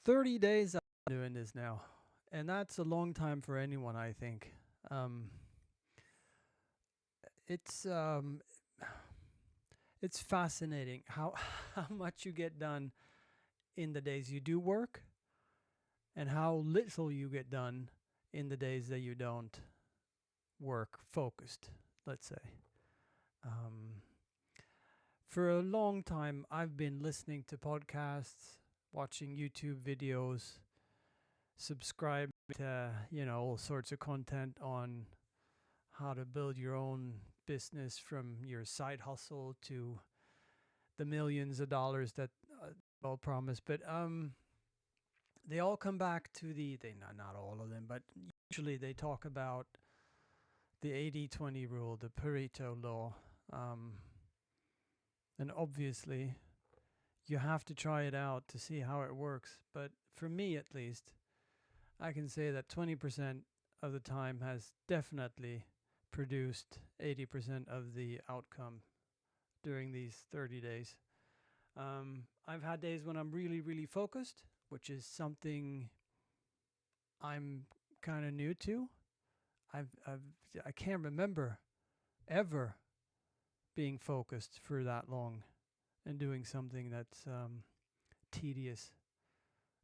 30 days I've been doing this now, and that's a long time for anyone, I think. Um, it's um, it's fascinating how how much you get done in the days you do work, and how little you get done in the days that you don't work focused. Let's say. Um, for a long time, I've been listening to podcasts, watching YouTube videos, subscribe to all sorts of content on how to build your own business, from your side hustle to the millions of dollars that all promise. But they all come back to they not all of them, but usually they talk about the 80-20 rule, the Pareto law. Um, and obviously, you have to try it out to see how it works. But for me, at least, I can say that 20% of the time has definitely produced 80% of the outcome during these 30 days. I've had days when I'm really, really focused, which is something I'm kind of new to. I've I can't remember ever being focused for that long and doing something that's tedious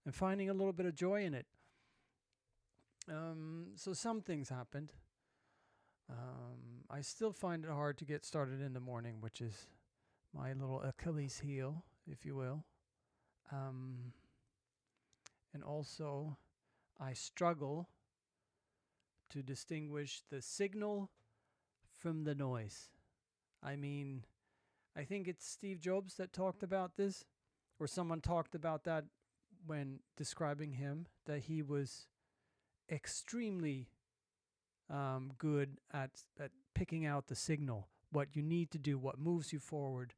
and finding a little bit of joy in it. So some things happened. I still find it hard to get started in the morning, which is my little Achilles heel, if you will. Um, and also, I struggle to distinguish the signal from the noise. I mean, I think it's Steve Jobs that talked about this, or someone talked about that when describing him, that he was extremely good at picking out the signal, what you need to do, what moves you forward,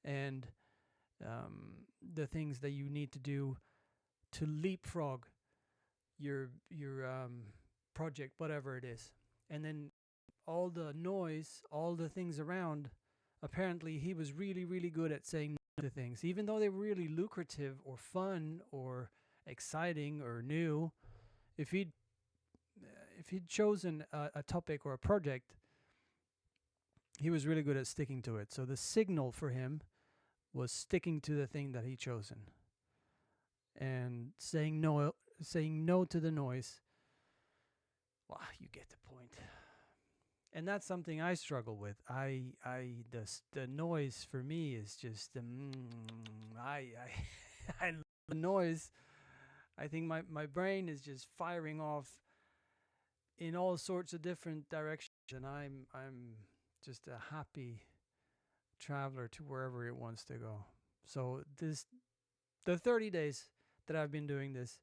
and the things that you need to do to leapfrog your project, whatever it is. And then all the noise, all the things around. Apparently, he was really, really good at saying no to things, even though they were really lucrative or fun or exciting or new. If he'd if he'd chosen a topic or a project, he was really good at sticking to it. So the signal for him was sticking to the thing that he chosen and saying no to the noise. Well, you get the point. And that's something I struggle with. The noise for me is just I love the noise. I think my brain is just firing off in all sorts of different directions, and I'm just a happy traveler to wherever it wants to go. So the 30 days that I've been doing this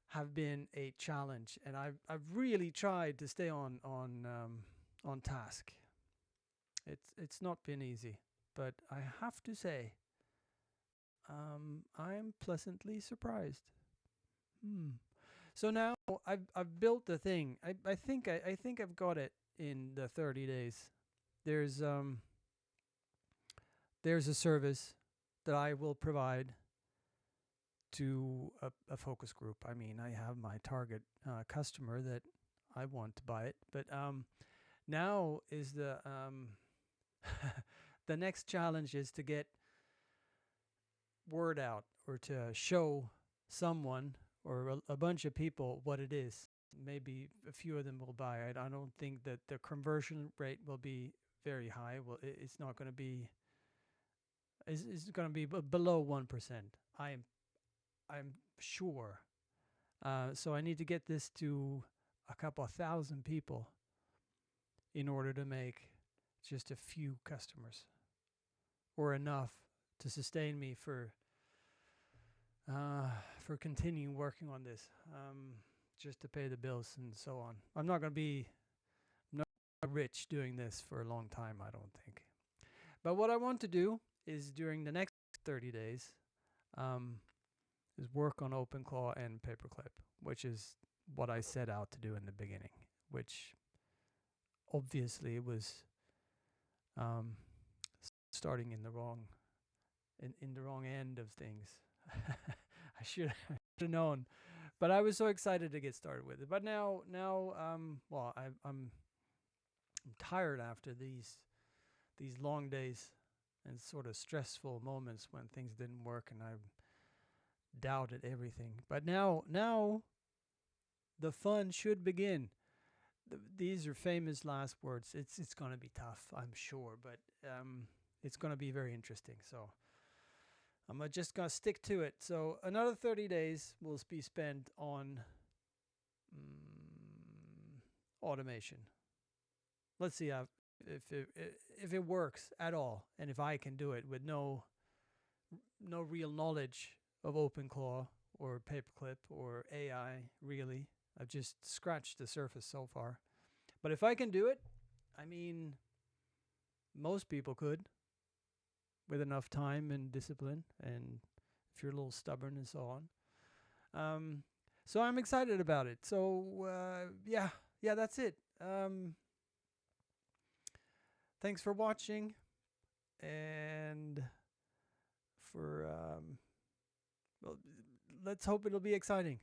have been a challenge, and I've really tried to stay on task. It's not been easy, but I have to say, I'm pleasantly surprised. Hmm. So now I've built the thing. I think I've got it in the 30 days. There's um there's a service that I will provide to a focus group. I mean, I have my target customer that I want to buy it, but now is the next challenge is to get word out, or to show someone or a bunch of people what it is. Maybe a few of them will buy it. I don't think that the conversion rate will be very high. Well, it's not going to be. It's going to be below 1%. I'm sure. So I need to get this to a couple of thousand people in order to make just a few customers, or enough to sustain me for continuing working on this, just to pay the bills and so on. I'm not going to be not rich doing this for a long time, I don't think. But what I want to do is, during the next 30 days, um, is work on openclaw and paperclip, which is what I set out to do in the beginning, which obviously was um, starting in the wrong end of things. I have known, but I was so excited to get started with it. But well, I'm tired after these long days and sort of stressful moments when things didn't work and I doubted everything. But now the fun should begin. These are famous last words. It's going to be tough, I'm sure, but it's going to be very interesting. So I'm just going to stick to it. So another 30 days will be spent on automation. Let's see if it works at all, and if I can do it with no real knowledge of openclaw or paperclip or AI. Really, I've just scratched the surface so far. But if I can do it, I mean, most people could with enough time and discipline, and if you're a little stubborn and so on. So I'm excited about it. So yeah, that's it. Thanks for watching, and for well, let's hope it'll be exciting.